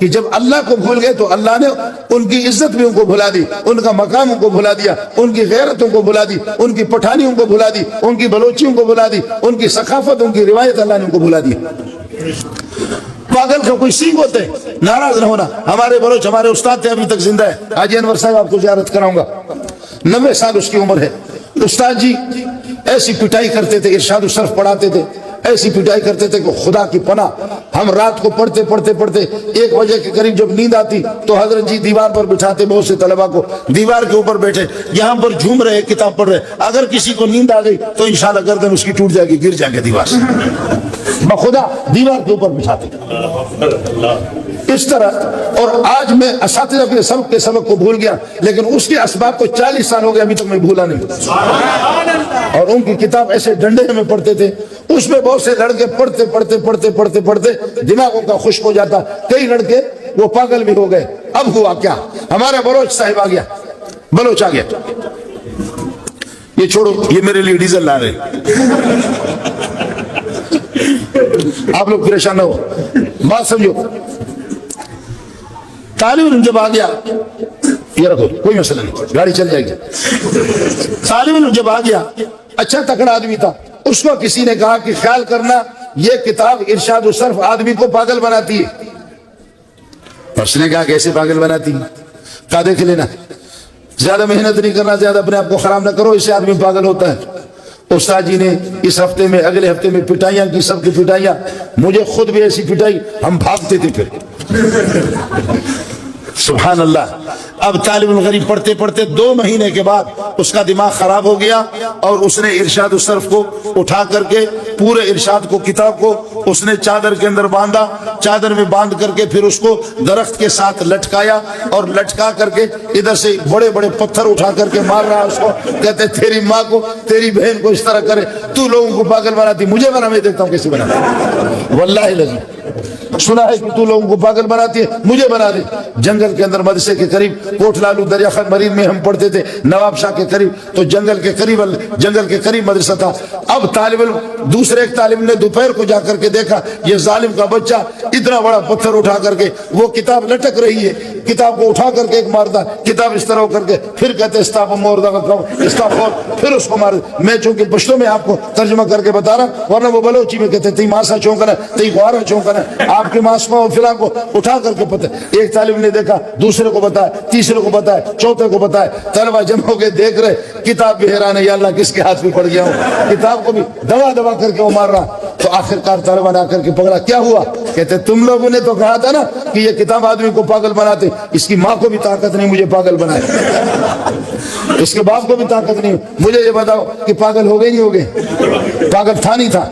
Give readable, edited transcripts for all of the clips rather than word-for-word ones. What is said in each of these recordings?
کہ جب اللہ کو بھول گئے تو اللہ نے ان کی عزت بھی ان کو بھلا دی، ان کا مقام ان کو بھلا دیا، ان کی غیرتوں کو بھلا دی، ان کی پٹھانیوں کو بھلا دی، ان کی بلوچیوں کو بھلا دی، ان کی ثقافت، ان کی روایت اللہ نے ان کو بھلا دی۔ پاگل کا کوئی سینگ ہوتے ہیں، ناراض نہ ہونا۔ ہمارے بلوچ، ہمارے استاد تھے، ابھی تک زندہ ہے، حاجی انور صاحب آپ کو زیارت کراؤں گا، 90 سال اس کی عمر ہے۔ استاد جی ایسی پٹائی کرتے تھے، ارشاد الصرف پڑھاتے تھے، ایسی پٹائی کرتے تھے کہ خدا کی پناہ، ہم رات کو پڑھتے 1 بجے کے قریب جب نیند آتی تو حضرت جی دیوار پر بٹھاتے بہت سے طلبہ کو، دیوار کے اوپر بیٹھے، یہاں پر جھوم رہے، کتاب پڑھ رہے، اگر کسی کو نیند آ گئی تو انشاءاللہ گردن اس کی ٹوٹ جائے گی، گر جائے گا دیوار سے، بخدا دیوار کے اوپر بٹھاتے اس طرح۔ اور آج میں اساتذہ کے سبق کو بھول گیا، لیکن اس کے اسباب کو 40 سال ہو گئے ابھی تک میں بھولا نہیں۔ اور ان کی کتاب ایسے ڈنڈے میں پڑھتے تھے، اس میں بہت سے لڑکے پڑھتے دماغوں کا خشک ہو جاتا، کئی لڑکے وہ پاگل بھی ہو گئے۔ اب ہوا کیا، ہمارا بلوچ صاحب آ گیا، بلوچ آ گیا، یہ چھوڑو، یہ میرے لیے ڈیزل لا رہے، آپ لوگ پریشان نہ ہو، بات سمجھو۔ طالب علم جب آ گیا، یہ رکھو کوئی مسئلہ نہیں، گاڑی چل جائے گی۔ طالب علم جب آ گیا، اچھا تکڑا آدمی تھا، اس کو کسی نے کہا کہ خیال کرنا یہ کتاب ارشاد الصرف آدمی کو پاگل بناتی ہے۔ اس نے کہا کیسے پاگل بناتی ہے؟ کہا دیکھ لینا، زیادہ محنت نہیں کرنا، زیادہ اپنے آپ کو خراب نہ کرو، اس سے آدمی پاگل ہوتا ہے۔ استاد جی نے اس ہفتے میں اگلے ہفتے میں پٹائیاں کی، سب کی پٹائیاں، مجھے خود بھی ایسی پٹائی، ہم بھاگتے تھے پھر۔ سبحان اللہ۔ اب طالب الغریب پڑھتے 2 مہینے کے بعد اس کا دماغ خراب ہو گیا، اور اس نے ارشاد الصرف کو اٹھا کر کے پورے ارشاد کو، کتاب کو اس نے چادر کے اندر باندھا، چادر میں باندھ کر کے پھر اس کو درخت کے ساتھ لٹکایا، اور لٹکا کر کے ادھر سے بڑے بڑے پتھر اٹھا کر کے مار رہا اس کو، کہتے تیری ماں کو، تیری بہن کو اس طرح کرے، تو لوگوں کو پاگل بناتی، مجھے بنا، میں دیکھتا ہوں کیسے بنا، واللہ لازم سنا ہے کہ تو لوگوں کو پاگل بناتی ہے، مجھے بنا دے۔ جنگل کے اندر مدرسے کے قریب، کوٹ لالو دریا خان مرین میں ہم پڑھتے تھے، نواب شاہ کے قریب، تو جنگل کے قریب مدرسہ تھا۔ اب طالب علم، دوسرے ایک طالب نے دوپہر کو جا کر کے دیکھا یہ ظالم کا بچہ اتنا بڑا پتھر اٹھا کر کے، وہ کتاب لٹک رہی ہے، کتاب کو اٹھا کر کے ایک مارتا، کتاب اس طرح کر کے پھر کہتے پھر اس کو مار۔ میں چونکہ پشتو میں آپ کو ترجمہ کر کے بتا رہا، ورنہ وہ بلوچی میں کہتے تی ماسا چونکنا، تی غوارا چونکنا، آپ کے ماسما فلاں کو اٹھا کر کے پتہ۔ ایک طالب نے دیکھا، دوسرے کو بتایا، تیسرے کو بتایا، چوتھے کو بتایا، طلبہ جمع ہو کے دیکھ رہے، کتاب بھی حیران ہے، یا اللہ کس کے ہاتھ میں پڑ گیا ہوں، کتاب کو بھی دبا کر کے وہ مار رہا۔ تو آخر کار طلبہ نے آ کر کے پکڑا، کیا ہوا؟ کہتے تم لوگوں نے تو کہا تھا نا کہ یہ کتاب آدمی کو پاگل بناتے، اس کی ماں کو بھی طاقت نہیں مجھے پاگل بنائے، اس کے باپ کو بھی طاقت نہیں، مجھے یہ بتاؤ کہ پاگل ہو گئے نہیں ہو گئے؟ پاگل تھا نہیں تھا،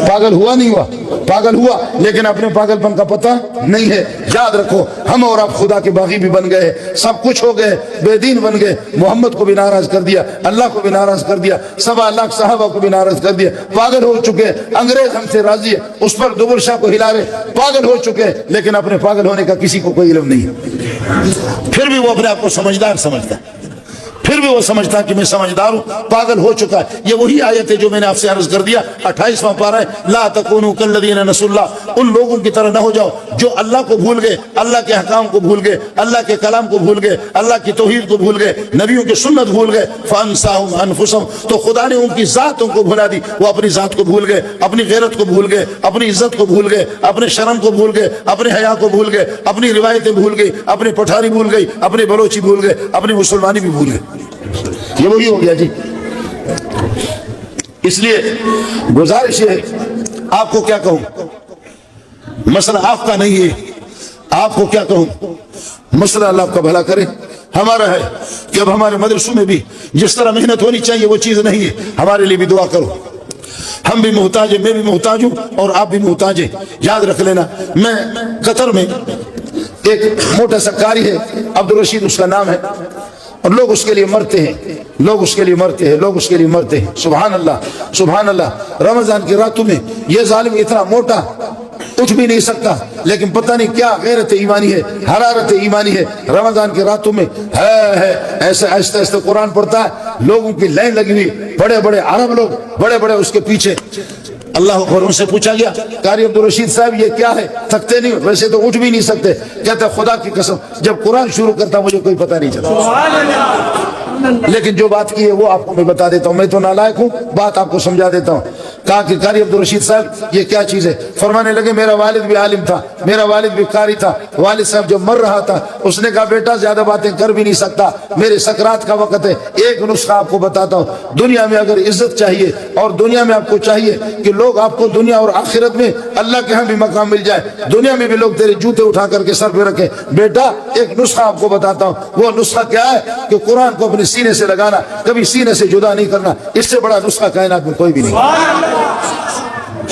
پاگل ہوا نہیں ہوا، پاگل ہوا، لیکن اپنے پاگل پن کا پتہ نہیں ہے۔ یاد رکھو، ہم اور آپ خدا کے باغی بھی بن گئے، سب کچھ ہو گئے، بے دین بن گئے، محمد کو بھی ناراض کر دیا، اللہ کو بھی ناراض کر دیا، 1.25 لاکھ صحابہ کو بھی ناراض کر دیا، پاگل ہو چکے، انگریز ہم سے راضی ہے، اس پر دوبر شاہ کو ہلا رہے، پاگل ہو چکے، لیکن اپنے پاگل ہونے کا کسی کو کوئی علم نہیں ہے۔ پھر بھی وہ اپنے آپ کو سمجھدار سمجھتا ہے، پھر بھی وہ سمجھتا ہے کہ میں سمجھدار ہوں، پاگل ہو چکا ہے۔ یہ وہی آیت ہے جو میں نے آپ سے عرض کر دیا، 28واں پارہ ہے، لا تکونوا کالذین نسوا اللہ، ان لوگوں کی طرح نہ ہو جاؤ جو اللہ کو بھول گئے، اللہ کے احکام کو بھول گئے، اللہ کے کلام کو بھول گئے، اللہ کی توحید کو بھول گئے، نبیوں کی سنت بھول گئے، فانساہم انفسہم، تو خدا نے ان کی ذاتوں کو بھلا دی، وہ اپنی ذات کو بھول گئے، اپنی غیرت کو بھول گئے، اپنی عزت کو بھول گئے، اپنے شرم کو بھول گئے، اپنے حیا کو بھول گئے، اپنی روایتیں بھول گئی، اپنی پٹھانی بھول گئی، اپنی بلوچی بھول گئے، اپنی مسلمانی بھی بھول گئے۔ یہ وہی ہو گیا جی۔ اس لیے گزارش ہے، آپ کو کیا کہوں، مسئلہ آپ کا نہیں ہے، آپ کو کیا کہوں، مسئلہ اللہ آپ کا بھلا کرے، ہمارا ہے کہ اب ہمارے مدرسوں میں بھی جس طرح محنت ہونی چاہیے وہ چیز نہیں ہے، ہمارے لیے بھی دعا کرو، ہم بھی محتاج ہیں، میں بھی محتاج ہوں اور آپ بھی محتاج ہیں۔ یاد رکھ لینا، میں قطر میں ایک موٹا سا قاری ہے، عبدالرشید اس کا نام ہے، اور لوگ اس کے لیے مرتے ہیں، لوگ اس کے لیے مرتے ہیں، لوگ اس کے لیے مرتے ہیں، سبحان اللہ سبحان اللہ۔ رمضان کی راتوں میں یہ ظالم اتنا موٹا اٹھ بھی نہیں سکتا، لیکن پتہ نہیں کیا غیرت ایمانی ہے، حرارت ایمانی ہے، رمضان کی راتوں میں ہے ایسے آہستہ آہستہ قرآن پڑھتا ہے، لوگوں کی لائن لگی ہوئی، بڑے بڑے عرب لوگ، بڑے بڑے اس کے پیچھے، اللہ اکبر. ان سے پوچھا گیا قاری عبد الرشید صاحب یہ کیا ہے؟ تھکتے نہیں؟ ویسے تو اٹھ بھی نہیں سکتے. کہتے خدا کی قسم جب قرآن شروع کرتا مجھے کوئی پتہ نہیں چلتا، لیکن جو بات کی ہے وہ آپ کو میں بتا دیتا ہوں. میں تو نالائق ہوں، بات آپ کو سمجھا دیتا ہوں. کہا کہ قاری عبد الرشید صاحب یہ کیا چیز ہے؟ فرمانے لگے میرا والد بھی عالم تھا، میرا والد بھی قاری تھا. والد صاحب جب مر رہا تھا اس نے کہا بیٹا زیادہ باتیں کر بھی نہیں سکتا، میرے سکرات کا وقت ہے. ایک نسخہ آپ کو بتاتا ہوں. دنیا میں اگر عزت چاہیے اور دنیا میں آپ کو چاہیے کہ لوگ آپ کو دنیا اور آخرت میں اللہ کے ہاں بھی مقام مل جائے، دنیا میں بھی لوگ تیرے جوتے اٹھا کر کے سر پہ رکھیں، بیٹا ایک نسخہ آپ کو بتاتا ہوں. وہ نسخہ کیا ہے کہ قرآن کو اپنے سینے سے لگانا، کبھی سینے سے جدا نہیں کرنا. اس سے بڑا نسخہ کائنات میں کوئی بھی نہیں،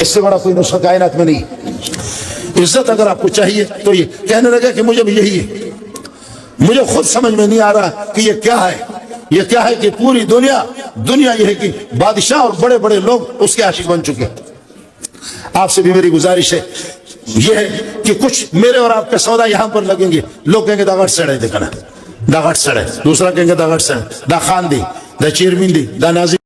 اس سے بڑا کوئی نسخہ کائنات میں نہیں. عزت اگر آپ کو چاہیے تو یہ کہنے لگے کہ مجھے بھی یہی ہے. مجھے خود سمجھ میں نہیں آ رہا کہ یہ کیا ہے. یہ کیا ہے کہ پوری دنیا یہ ہے کہ بادشاہ اور بڑے بڑے لوگ اس کے عاشق بن چکے. آپ سے بھی میری گزارش ہے یہ ہے کہ کچھ میرے اور آپ کا سودا یہاں پر لگیں گے. لوگ کہیں گے دا گھٹ سڑے، دیکھنا دا گھٹ سڑے. دوسرا کہیں گے دا گھٹ سڑے، دا خان دی، دا چیرمین دی، دا نازی